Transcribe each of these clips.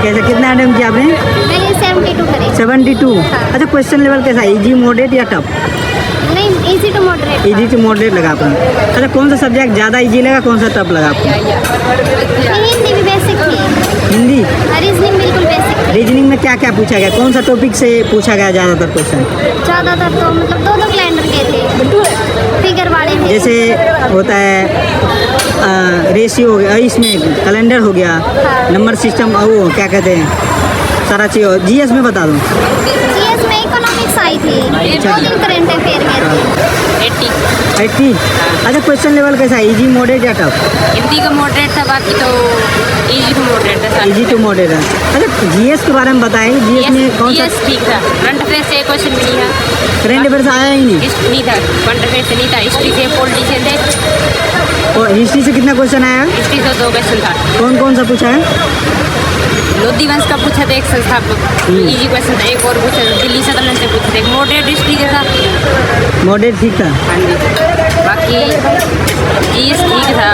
कैसा कितना अटेम्प्ट किया आपने? मैंने 72 करे। 72। अच्छा, क्वेश्चन लेवल कैसा, इजी मॉडरेट या टफ? नहीं, easy to moderate. Easy to moderate लगा आपने। अच्छा, कौन सा सब्जेक्ट ज़्यादा इजी लगा, कौन सा टफ लगा आपको? हिंदी भी बेसिक थी। हिंदी। रीजनिंग बिल्कुल बेसिक थी। रीजनिंग में क्या क्या पूछा गया, कौन सा टॉपिक से पूछा गया ज़्यादातर क्वेश्चन? ज़्यादातर तो मतलब दो कैलेंडर के थे, फिगर वाले थे। जैसे होता है रेशियो हो गया, इसमें कैलेंडर हो गया, नंबर सिस्टम, वो क्या कहते हैं, सारा चीज़। जीएस में बता दूँ? जीएस में इकोनॉमिक्स आई थी, 2 दिन करंट अफेयर में थी। 80। अच्छा, क्वेश्चन लेवल कैसा है, इजी मॉडरेट या टफ? हिंदी का मॉडरेट था, बाकी तो इजी टू मॉडरेट था। इजी टू मॉडरेट है। अच्छा, जीएस के बारे में बताएंगे, जीएस में कौन सा? जीएस ठीक था, करंट अफेयर से क्वेश्चन भी नहीं था। करंट अफेयर से आया ही नहीं? नहीं था, करंट अफेयर से नहीं था, हिस्ट्री से, पॉलिटिशियन थे। और हिस्ट्री से कितना क्वेश्चन आया? हिस्ट्री से 2 क्वेश्चन था। कौन कौन सा पूछा है? लोधी वंश का पूछा था, एक संस्थापक, इजी क्वेश्चन था। एक और पूछा था, दिल्ली सल्तनत से पूछा था। एक मॉडरेट हिस्ट्री का था। मॉडरेट ठीक था। हाँ जी, बाकी जीएस ठीक था।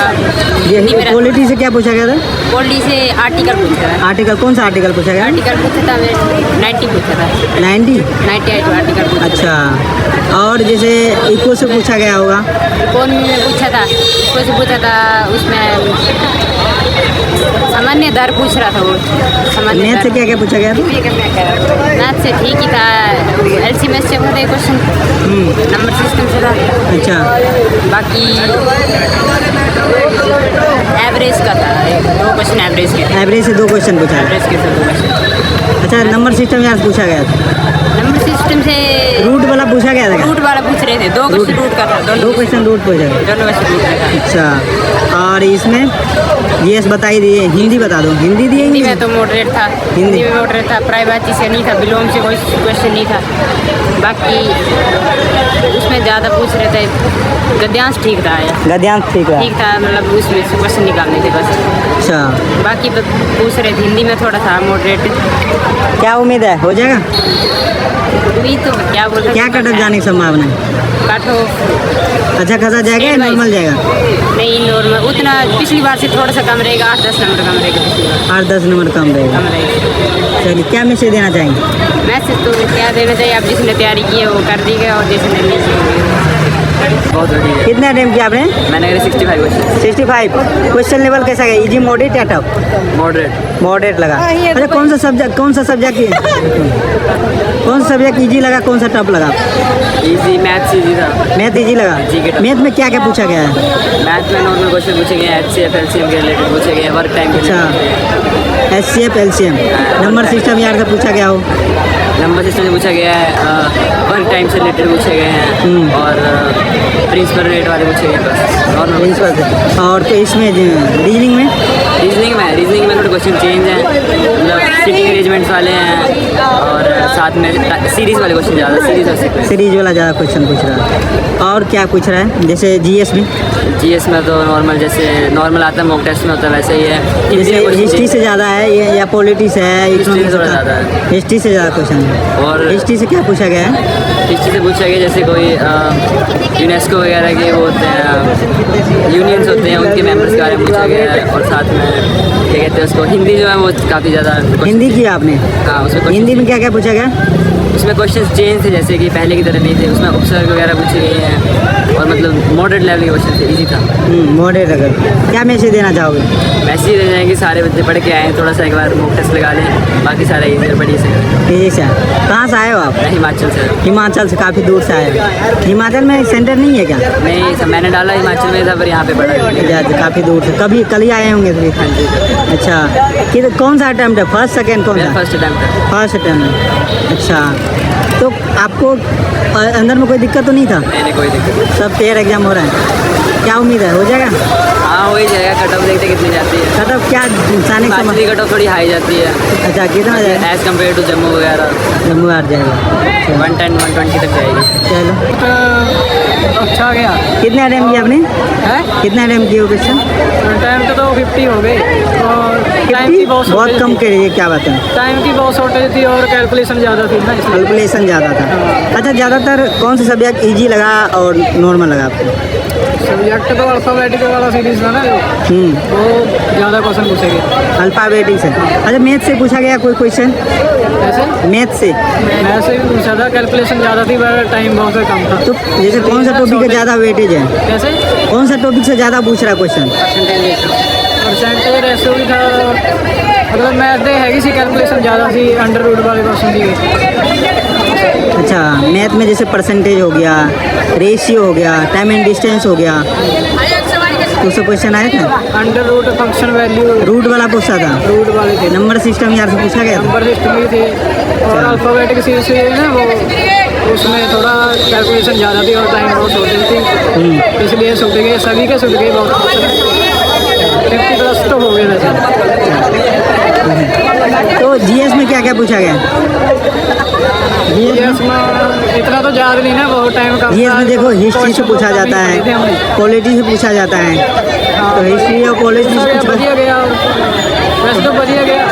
हिंदी मेरा पॉलिटी से क्या पूछा गया था? पॉलिटी से आर्टिकल पूछा था। आर्टिकल, कौन सा आर्टिकल पूछा गया? आर्टिकल पूछा था, मैं 90 पूछा था। 90? 98 आर्टिकल पूछा था। अच्छा, और जैसे इको से पूछा गया होगा? कौन पूछा था? इको से पूछा था, उसमें सामान्य दर पूछ रहा था वो। सामान्य मैथ से क्या क्या पूछा गया था? मैथ से ठीक ही था, एलसीएम से होता है क्वेश्चन, नंबर सिस्टम से था। अच्छा, बाकी एवरेज का था, 2 क्वेश्चन एवरेज के थे। एवरेज से 2 क्वेश्चन पूछा है। एवरेज के थे 2 क्वेश्चन। अच्छा, नंबर सिस्टम यहाँ से पूछा गया था? नंबर सिस्टम से रूट वाला पूछा गया था क्या? रूट वाला पूछ रहे थे, 2 क्वेश्चन रूट का था। 2 क्वेश्चन रूट पूछा गया। दोनों क्वेश्चन रूट का था। अच्छा, और इसमें जीएस बताई दिए, हिंदी बता दो। हिंदी दी? हिंदी में तो मॉडरेट था, हिंदी में मॉडरेट था। प्रायवाची से नहीं था, विलोम से कोई क्वेश्चन नहीं था। बाकी उसमें ज़्यादा पूछ रहे थे। गद्यांश ठीक था या गद्यांश ठीक है। ठीक था, मतलब उसमें से क्वेश्चन निकालने थे बस। अच्छा, बाकी पूछ रहे थे, हिंदी में थोड़ा था मॉडरेट। क्या उम्मीद है, हो जाएगा? अभी तो क्या बोल क्या कट ऑफ जाने की संभावना है? कट ऑफ अच्छा खासा जाएगा या नॉर्मल जाएगा? नहीं, नॉर्मल उतना, पिछली बार से थोड़ा सा कम रहेगा, 8-10 नंबर कम रहेगा पिछली बार। 8-10 नंबर कम रहेगा। कम रहेगा। चलिए, क्या मैसेज देना चाहेंगे? मैसेज तो क्या देना चाहिए, आप जिसने तैयारी की है वो कर दी गया, और जिसने नहीं की बहुत बढ़िया। कितना अटेम्प्ट किया आपने? मैंने करे 65 क्वेश्चन। 65। क्वेश्चन लेवल कैसा गया, इजी मॉडरेट या टफ? मॉडरेट। मॉडरेट लगा। अच्छा, कौन सा सब्जेक्ट कौन सा सब्जेक्ट इजी लगा, कौन सा टफ लगा? इजी, मैथ्स इजी था। मैथ इजी लगा। मैथ में क्या क्या पूछा गया है? मैथ में नॉर्मल क्वेश्चन पूछे गए हैं, HCF LCM के रिलेटेड पूछे गए हैं, वर्क टाइम के अच्छा, HCF LCM, नंबर सिस्टम यार से पूछा गया हो? नंबर सिस्टम से पूछा गया है, वर्क टाइम से रिलेटेड पूछे गए हैं, और प्रिंसिपल रेट वाले पूछे गए बस, और प्रिंसिपल से। और तो इसमें रीजनिंग में थोड़े क्वेश्चन चेंज हैं, मतलब सिटिंग अरेंजमेंट्स वाले हैं, और साथ में सीरीज़ वाले क्वेश्चन ज़्यादा, सीरीज वाला ज़्यादा क्वेश्चन पूछ रहा है। और क्या पूछ रहा है, जैसे जीएस में तो नॉर्मल, जैसे नॉर्मल आता है मॉक टेस्ट में होता है वैसे ही है। जैसे हिस्ट्री से ज़्यादा है या पॉलिटिक्स है? हिस्ट्री से थोड़ा ज़्यादा है। हिस्ट्री से ज़्यादा क्वेश्चन है। और हिस्ट्री से क्या पूछा गया है? हिस्ट्री से पूछा गया जैसे कोई यूनेस्को वगैरह के वो होते हैं, यूनियंस होते हैं, उनके मेंबर्स के बारे में पूछा गया है। और साथ में क्या कहते हैं उसको, हिंदी जो है वो काफ़ी ज़्यादा। हिंदी की आपने? हाँ, उसमें हिंदी में क्या क्या पूछा गया? उसमें क्वेश्चन चेंज थे, जैसे कि पहले की तरह नहीं थे, उसमें उपसर्ग वगैरह पूछे गए हैं, और मतलब मॉडरेट लेवल के क्वेश्चन थे, इजी था। मॉडरेट। अगर क्या मैसेज देना चाहोगे? मैसेज दे जाएंगे, सारे बच्चे पढ़ के आए, थोड़ा सा एक बार मॉक टेस्ट लगा लें, बाकी सारा इजी है, बढ़िया से। इजी से। कहाँ से आए हो आप? हिमाचल से। हिमाचल से, काफ़ी दूर से आए हो। हिमाचल में सेंटर नहीं है क्या? नहीं, मैंने डाला हिमाचल में था, पर यहाँ पे पढ़ा। काफ़ी दूर से, कल ही आए होंगे फिर? हाँ जी। अच्छा, कि कौन सा अटैम्प्ट है, फर्स्ट सेकेंड कौन सा? First attempt. First attempt. अच्छा, तो आपको अंदर में कोई दिक्कत तो नहीं था? नहीं, कोई दिक्कत नहीं। सब फेयर एग्जाम हो रहा है, क्या उम्मीद है, हो जाएगा? हाँ, हो ही जाएगा। कट ऑफ देखते कितनी जाती है। कट ऑफ क्या जाने का? हिमाचली कट ऑफ थोड़ी हाई जाती है। अच्छा, कितना जाएगा एज़ कम्पेयर टू जम्मू वगैरह? जम्मू आ जाएगा। 110-120 तक जाएगी। चलो, अच्छा गया। कितने अटैम्प्ट किए आपने? कितने अटैम्प्ट किए हो क्वेश्चन? टाइम तो 50 हो गए, और टाइम की बहुत कम करिए, क्या बात है? टाइम की बहुत शॉर्टेज थी, और कैलकुलेशन ज़्यादा थी ना, इसलिए। कैलकुलेशन ज़्यादा था। अच्छा, ज़्यादातर कौन सा सब्जेक्ट इजी लगा और नॉर्मल लगा आपको? सब्जेक्ट तो अल्फ़ाबेटिक वाला सीरीज था ना जो, वो ज़्यादा क्वेश्चन पूछेंगे। अल्फ़ाबेटिक से। अच्छा, मैथ से पूछा गया कोई क्वेश्चन? ऐसे मैथ से मैं से भी पूछा था, कैलकुलेशन ज़्यादा थी पर टाइम बहुत कम था। तो जैसे कौन सा टॉपिक का ज़्यादा वेटेज है? कैसे कौन सा टॉपिक से ज़्यादा पूछ रहा क्वेश्चन? परसेंटेज रेशो भी था, मतलब मैथ दे हैगी सी कैलकुलेशन ज़्यादा सी, अंडर रूट वाले क्वेश्चन दी गई। अच्छा, मैथ में जैसे परसेंटेज हो गया, रेशियो हो गया, टाइम एंड डिस्टेंस हो गया, तो उससे क्वेश्चन आया था? Under root function value root वाला पूछा था? रूट वाले थे, नंबर सिस्टम यार से पूछा गया था? नंबर सिस्टम भी थे, और अल्फ़ाबेटिक सीरीज है ना वो, उसमें थोड़ा कैलकुलेशन ज़्यादा थी और टाइम बहुत शॉर्टेज थी, इसलिए छूट गए, सभी के छूट गए बहुत। 50+ तो हो गए वैसे। तो जीएस में क्या क्या पूछा गया? जीएस में इतना तो याद नहीं ना, बहुत टाइम का। जीएस में देखो हिस्ट्री से पूछा जाता है, पॉलिटी से पूछा जाता है, तो हिस्ट्री और पॉलिटी से बढ़िया गया, वैसे तो बढ़िया गया।